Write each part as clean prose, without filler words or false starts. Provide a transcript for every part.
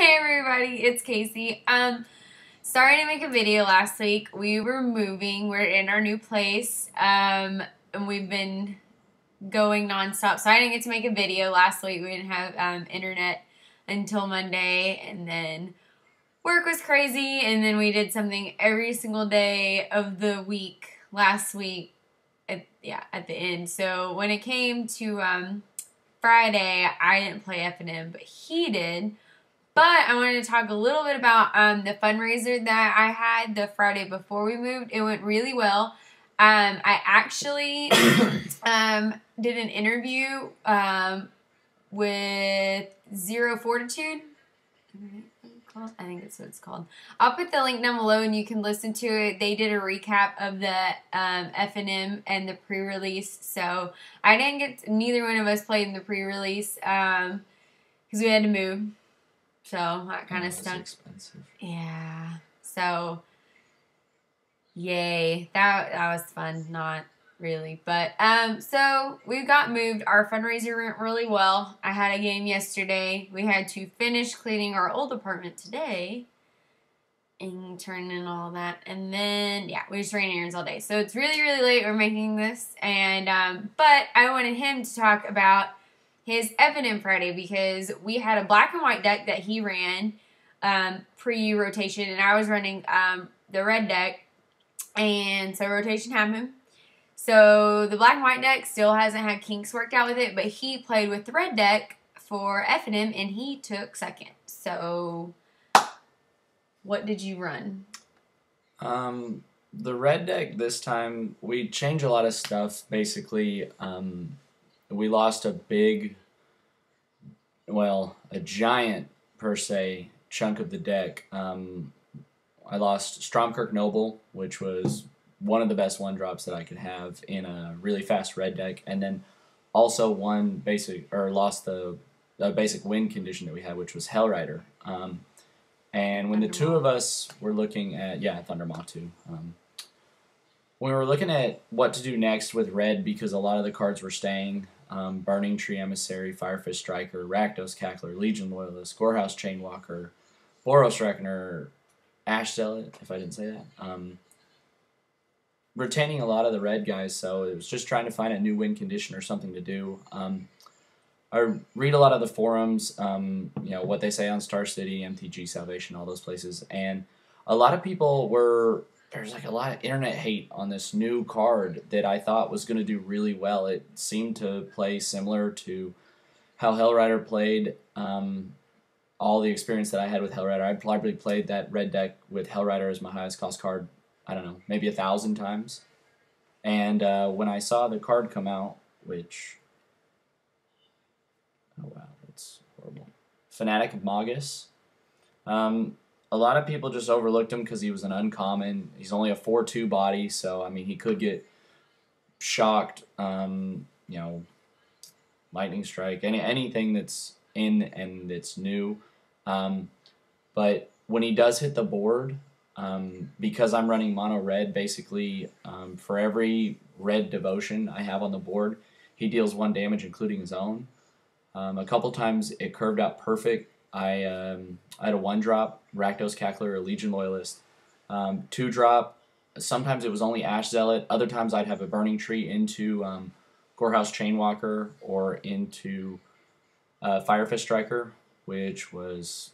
Hey everybody, it's Casey. Sorry to make a video last week. We were moving. We're in our new place. And we've been going nonstop. So I didn't get to make a video last week. We didn't have internet until Monday, and then work was crazy, and then we did something every single day of the week last week at the end. So when it came to Friday, I didn't play F&M, but he did. But I wanted to talk a little bit about the fundraiser that I had the Friday before we moved. It went really well. I actually did an interview with Zero Fortitude. I think that's what it's called. I'll put the link down below and you can listen to it. They did a recap of the F&M and the pre-release. So I didn't get, neither one of us played in the pre-release because we had to move. So that kind of stunk. Expensive. Yeah. So yay. That was fun. Not really. But so we got moved. Our fundraiser went really well. I had a game yesterday. We had to finish cleaning our old apartment today and turn in all that. And then we just ran errands all day. So it's really, really late. We're making this. And but I wanted him to talk about his F&M Friday because we had a black and white deck that he ran pre-rotation, and I was running the red deck, and so rotation happened. So the black and white deck still hasn't had kinks worked out with it, but he played with the red deck for F&M, and he took second. So what did you run? The red deck this time, we changed a lot of stuff, basically. We lost a giant, per se, chunk of the deck. I lost Stromkirk Noble, which was one of the best one-drops that I could have in a really fast red deck, and then also lost the basic win condition that we had, which was Hellrider. And when the two of us were looking at, Thundermaw too. We were looking at what to do next with red because a lot of the cards were staying. Burning Tree Emissary, Firefish Striker, Rakdos Cackler, Legion Loyalist, Gorehouse Chainwalker, Boros Reckoner, Ash Zealot, if I didn't say that. Retaining a lot of the red guys, so it was just trying to find a new win condition or something to do. I read a lot of the forums, what they say on Star City, MTG Salvation, all those places, and a lot of people there's like a lot of internet hate on this new card that I thought was going to do really well. It seemed to play similar to how Hellrider played. All the experience that I had with Hellrider, I probably played that red deck with Hellrider as my highest cost card, I don't know, maybe 1,000 times. And when I saw the card come out, which, oh wow, that's horrible. Fanatic of Magus. A lot of people just overlooked him because he was an uncommon. He's only a 4/2 body, so I mean he could get shocked. Lightning Strike, anything that's in and that's new. But when he does hit the board, because I'm running mono red, basically for every red devotion I have on the board, he deals 1 damage, including his own. A couple times it curved out perfect. I had a 1-drop, Rakdos Cackler or Legion Loyalist. 2-drop, sometimes it was only Ash Zealot. Other times I'd have a Burning Tree into Gorehouse Chainwalker or into Firefish Striker, which was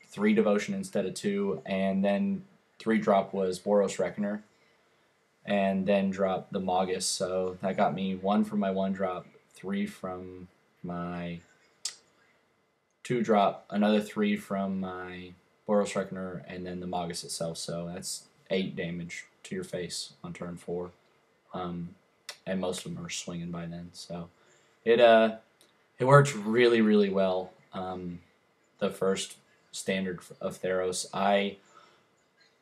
3 devotion instead of 2. And then 3-drop was Boros Reckoner. And then dropped the Magus. So that got me 1 from my 1-drop, 3 from my 2-drop, another 3 from my Boros Reckoner, and then the Magus itself. So that's 8 damage to your face on turn 4. And most of them are swinging by then. So it worked really, really well. The first standard of Theros. I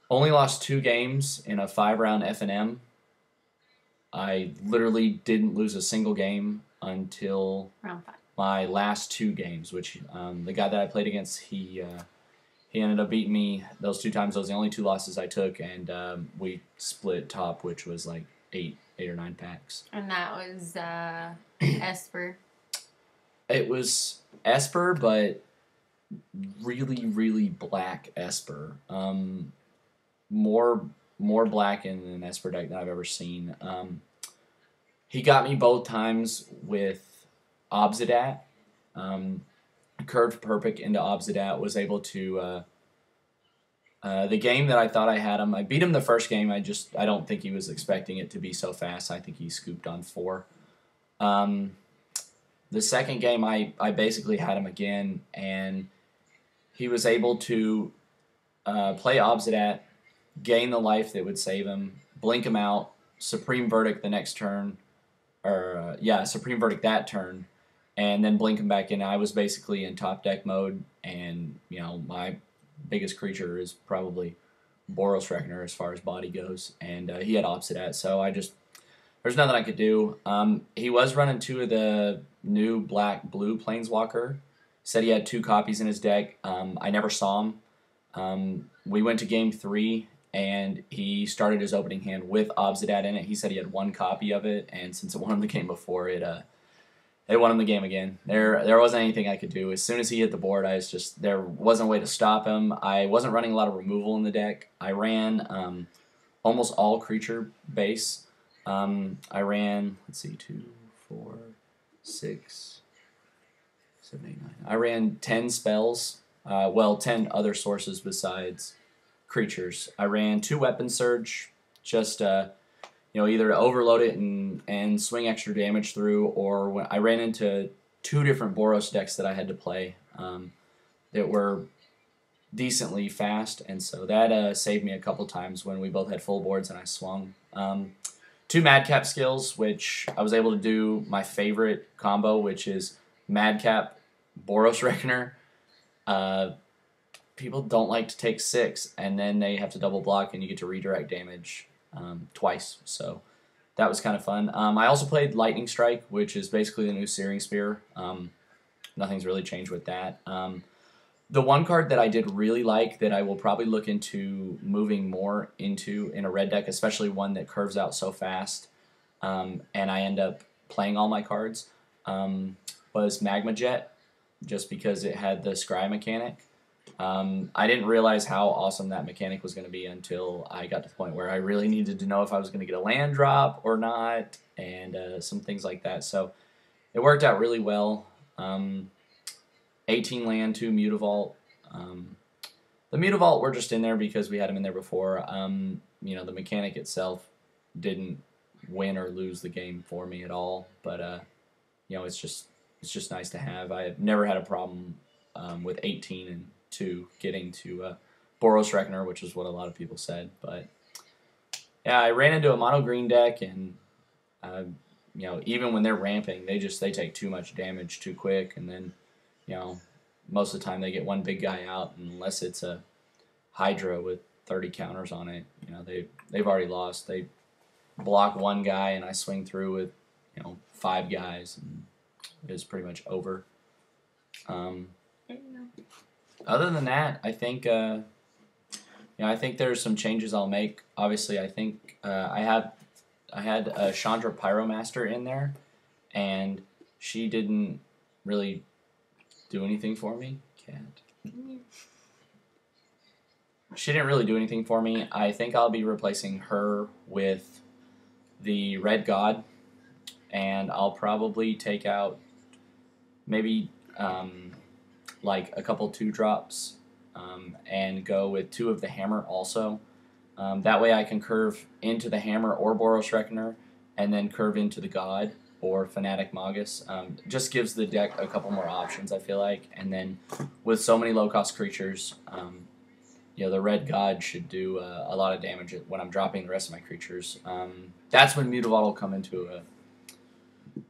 only lost 2 games in a 5-round F&M. I literally didn't lose a single game until Round 5. My last 2 games, which the guy that I played against, he ended up beating me those 2 times. Those were the only 2 losses I took, and we split top, which was like 8 or 9 packs. And that was Esper. It was Esper, but really, really black Esper. More black in an Esper deck than I've ever seen. He got me both times with Obsidat. Curved Perfect into Obsidat, was able to... the game that I thought I had him, I beat him the first game. I don't think he was expecting it to be so fast. I think he scooped on 4. The second game, I basically had him again, and he was able to play Obsidat, gain the life that would save him, blink him out, Supreme Verdict the next turn, Supreme Verdict that turn, and then blink him back in. I was basically in top deck mode, and my biggest creature is probably Boros Reckoner as far as body goes, and he had Obsidat, so there's nothing I could do. He was running 2 of the new black-blue Planeswalker. Said he had 2 copies in his deck. I never saw him. We went to game 3, and he started his opening hand with Obsidat in it. He said he had 1 copy of it, and since it won him the game before, it won him the game again. There wasn't anything I could do. As soon as he hit the board, there wasn't a way to stop him. I wasn't running a lot of removal in the deck. I ran almost all creature base. I ran, 2, 4, 6, 7, 8, 9. I ran 10 spells. 10 other sources besides creatures. I ran 2 Weapon Surge, just either to overload it and swing extra damage through, or when I ran into 2 different Boros decks that I had to play that were decently fast, and so that saved me a couple times when we both had full boards and I swung. 2 Madcap skills, which I was able to do my favorite combo, which is Madcap Boros Reckoner. People don't like to take 6, and then they have to double block, and you get to redirect damage twice. So that was kind of fun. I also played Lightning Strike, which is basically the new Searing Spear. Nothing's really changed with that. The one card that I did really like that I will probably look into moving more into in a red deck, especially one that curves out so fast, and I end up playing all my cards, was Magma Jet, just because it had the scry mechanic. I didn't realize how awesome that mechanic was going to be until I got to the point where I really needed to know if I was going to get a land drop or not, and some things like that. So it worked out really well. 18 land, 2 Mutavault. The Mutavault were just in there because we had them in there before. The mechanic itself didn't win or lose the game for me at all, but it's just nice to have. I have never had a problem with 18 and 2 getting to Boros Reckoner, which is what a lot of people said. But yeah, I ran into a mono green deck, and even when they're ramping, they take too much damage too quick, and then most of the time they get one big guy out, unless it's a Hydra with 30 counters on it. They've already lost. They block one guy, and I swing through with 5 guys, and it's pretty much over. Other than that, I think I think there's some changes I'll make. Obviously, I think I had a Chandra Pyromaster in there, and she didn't really do anything for me. She didn't really do anything for me. I think I'll be replacing her with the Red God, and I'll probably take out maybe like a couple 2-drops and go with 2 of the Hammer also. That way I can curve into the Hammer or Boros Reckoner, and then curve into the God or Fanatic Magus. Just gives the deck a couple more options, I feel like. And then with so many low-cost creatures, the Red God should do a lot of damage when I'm dropping the rest of my creatures. That's when Mutavault will come into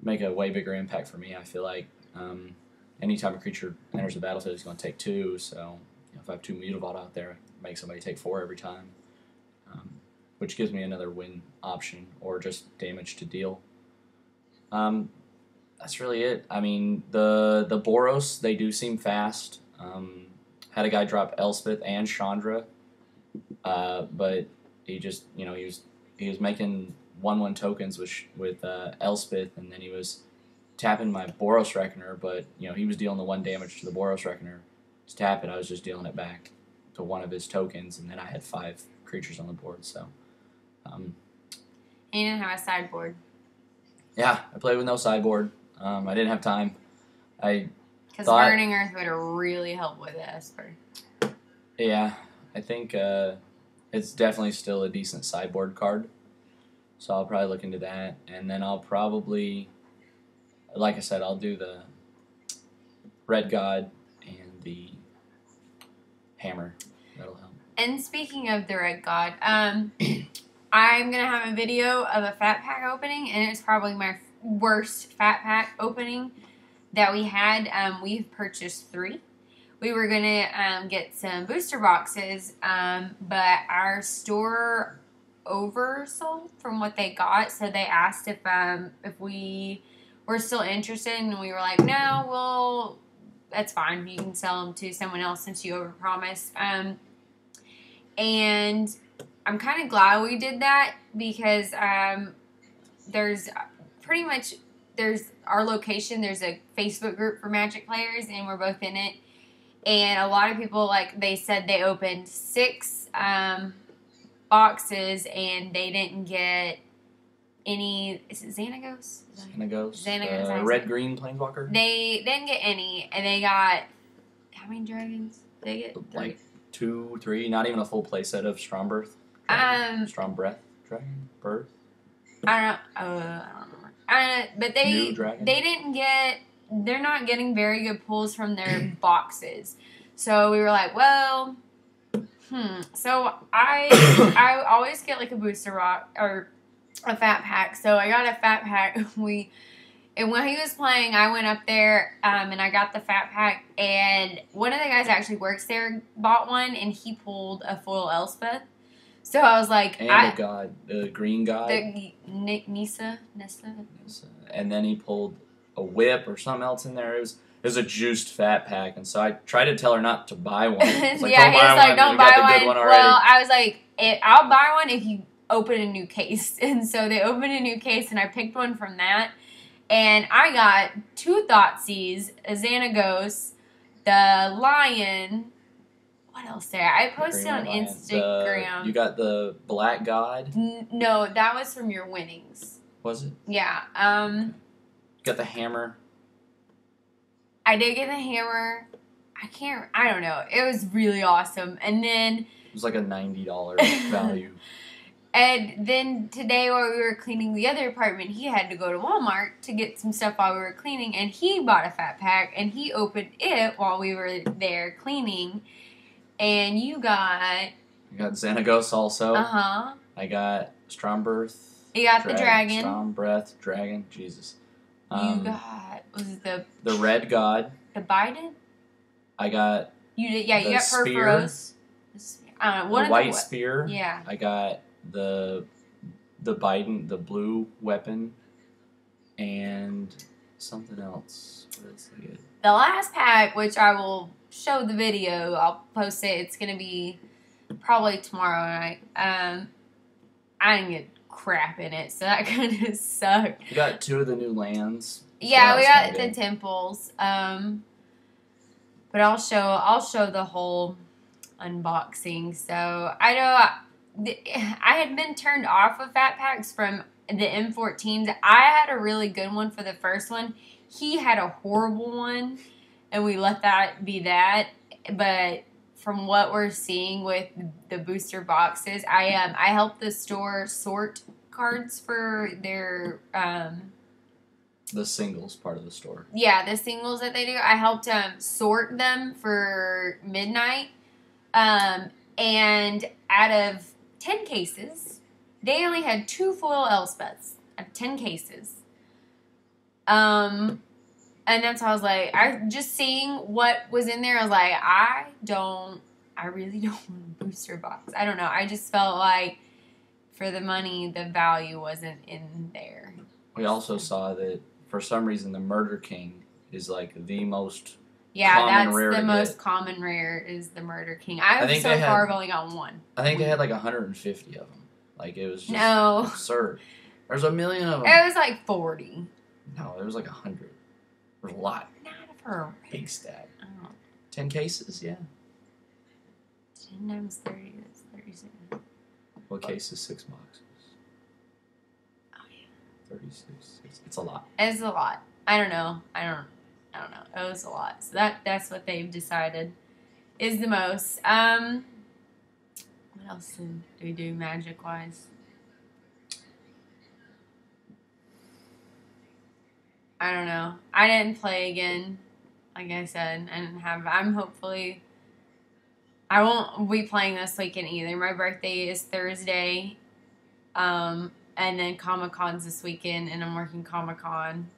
make a way bigger impact for me, I feel like. Anytime a creature enters the battlefield, it's going to take 2, so if I have 2 Mutavault out there, make somebody take 4 every time, which gives me another win option, or just damage to deal. That's really it. I mean, the Boros, they do seem fast. Had a guy drop Elspeth and Chandra, but he just, he was making 1/1 tokens with Elspeth, and then he was tapping my Boros Reckoner, but he was dealing the 1 damage to the Boros Reckoner, to tap it, I was just dealing it back to one of his tokens, and then I had 5 creatures on the board. So, And you didn't have a sideboard. Yeah, I played with no sideboard. I didn't have time. Because Burning Earth would have really helped with Esper. Yeah, I think it's definitely still a decent sideboard card. So I'll probably look into that. And then I'll probably, like I said, I'll do the Red God and the Hammer. That'll help. And speaking of the Red God, I'm going to have a video of a Fat Pack opening, and it's probably my worst Fat Pack opening that we had. We've purchased 3. We were going to get some booster boxes, but our store oversold from what they got, so they asked if we were still interested, and we were like, no, well, that's fine. You can sell them to someone else since you overpromised. And I'm kind of glad we did that because there's our location, there's a Facebook group for Magic players, and we're both in it. And a lot of people, they said they opened 6 boxes and they didn't get any. Is it Xanagos? Xanagos. Red-green Planeswalker? They didn't get any, and they got, how many dragons? They get 3. 2, 3, not even a full playset of Strong Breath. Strong Breath Dragon? Birth? I don't remember. But they didn't get, they're not getting very good pulls from their boxes. So we were like, well, So I always get a booster rock or a Fat Pack. So I got a Fat Pack. And when he was playing, I went up there and I got the Fat Pack. And one of the guys that actually works there bought one, and he pulled a foil Elspeth. So I was like, the green god. The Nissa. And then he pulled a whip or something else in there. It was a juiced Fat Pack, and so I tried to tell her not to buy one. Yeah, he was like, don't buy one. Well, I was like, I'll buy one if you open a new case. And so they opened a new case, and I picked one from that. And I got 2 Thoughtseize, a Xanagos, the Lion. What else there? I posted on Instagram. You got the Black God? No, that was from your winnings. Was it? Yeah. Got the Hammer. I did get the Hammer. I don't know. It was really awesome. And then... It was like a $90 value. And then today while we were cleaning the other apartment, he had to go to Walmart to get some stuff while we were cleaning. And he bought a Fat Pack, and he opened it while we were there cleaning. And you got Xanagos also. Uh-huh. I got Strong Breath. You got the dragon. Strong Breath, dragon. Jesus. You got, was it the Red God. The Biden? I got you got Perforos. The White Spear. Yeah. I got the Biden, the blue weapon, and something else. What else did I get? The last pack, which I will show the video, I'll post it. It's gonna be probably tomorrow night. I didn't get crap in it, so that kind of sucked. You got 2 of the new lands. Yeah, we got the temples. But I'll show the whole unboxing. So I know I had been turned off of Fat Packs from the M14s. I had a really good one for the first one. He had a horrible one, and we let that be that. But from what we're seeing with the booster boxes, I helped the store sort cards for their the singles part of the store. Yeah, the singles that they do. I helped sort them for midnight. And out of 10 cases, they only had 2 foil Elspeths out of 10 cases. And that's how I was like, just seeing what was in there, I was like, I really don't want a booster box. I don't know. I just felt like for the money, the value wasn't in there. We also saw that for some reason the Murder King is the most that's the most common rare is the Murder King. I've only got 1. I think they had 150 of them. It was just absurd. There's a million of them. It was 40. No, there was 100. There's a lot. Not for a big stack. Oh. 10 cases, yeah. 10 times 30 is 36. What case is 6 boxes? Oh, yeah. 36. It's a lot. It's a lot. I don't know. I don't know. It was a lot. So that's what they've decided is the most. What else do we do magic-wise? I don't know. I didn't play again. Like I said, I won't be playing this weekend either. My birthday is Thursday. And then Comic-Con's this weekend, and I'm working Comic-Con.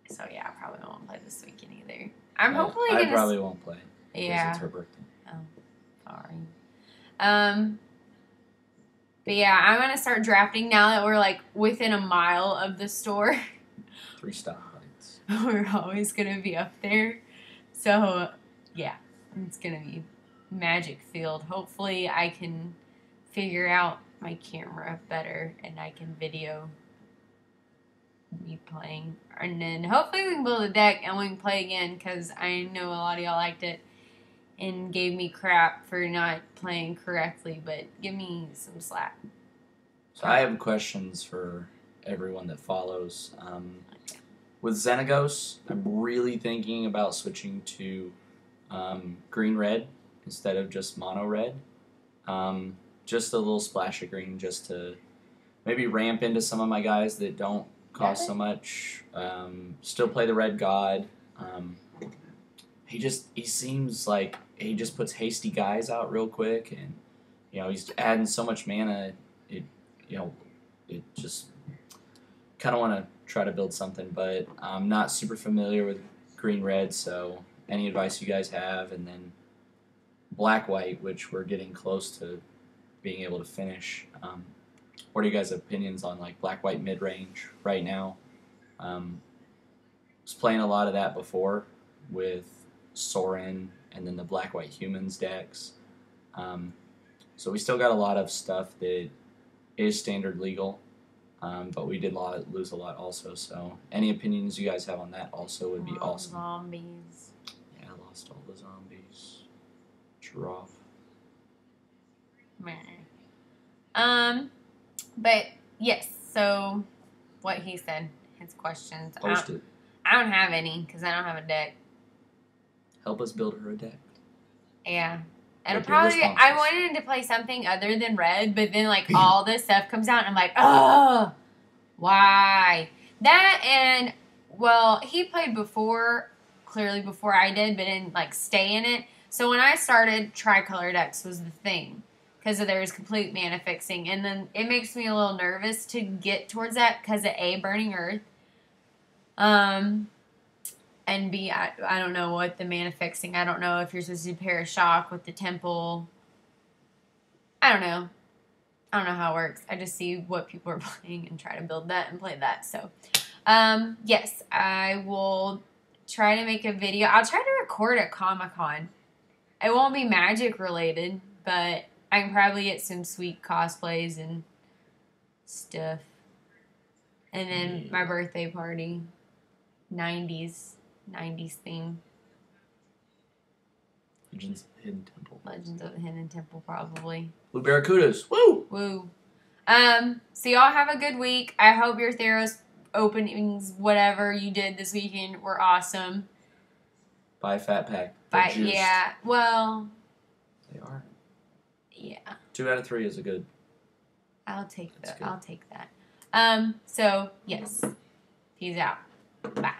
So, yeah, I probably won't play this weekend either. I probably won't play. Yeah. It's her birthday. Oh, sorry. But, yeah, I'm going to start drafting now that we're, like, within a mile of the store. 3 stoplights. We're always going to be up there. So, yeah, it's going to be magic filled. Hopefully, I can figure out my camera better and I can video me playing. And then hopefully we can build a deck and we can play again because I know a lot of y'all liked it and gave me crap for not playing correctly, but give me some slack. So I have questions for everyone that follows. With Xenagos, I'm really thinking about switching to green-red instead of just mono-red. Just a little splash of green just to maybe ramp into some of my guys that don't cost so much. Still play the Red God. He seems like he just puts hasty guys out real quick, and he's adding so much mana. It just kind of want to try to build something, but I'm not super familiar with green red. So any advice you guys have, and then black white, which we're getting close to being able to finish. What are you guys' opinions on like black white mid range right now? Was playing a lot of that before with Sorin and then the black white humans decks. So we still got a lot of stuff that is standard legal, but we did lose a lot also. So any opinions you guys have on that also would be awesome. Zombies. Yeah, I lost all the zombies. Giraffe. But yes, so what he said, his questions. Post it. I don't have any because I don't have a deck. Help us build her a deck. Yeah. It'll probably, I wanted to play something other than red, but then like all this stuff comes out and I'm like, oh, why? That and, well, he played clearly before I did, but didn't like stay in it. So when I started, tricolor decks was the thing. Because there's complete mana fixing. And then it makes me a little nervous to get towards that because of A, Burning Earth. And B, I don't know what the mana fixing. I don't know if you're supposed to pair a shock with the temple. I don't know. I don't know how it works. I just see what people are playing and try to build that and play that. So, yes, I will try to make a video. I'll try to record at Comic-Con. It won't be magic related, but I can probably get some sweet cosplays and stuff. And then my birthday party. 90s theme. Legends of the Hidden Temple. Legends of the Hidden Temple, probably. Blue Barracudas. Woo! Woo. So y'all have a good week. I hope your Theros openings, whatever you did this weekend, were awesome. Buy a fat pack. Yeah, well. They are. Yeah. 2 out of 3 is a good. I'll take that. So, yes. Peace out. Bye.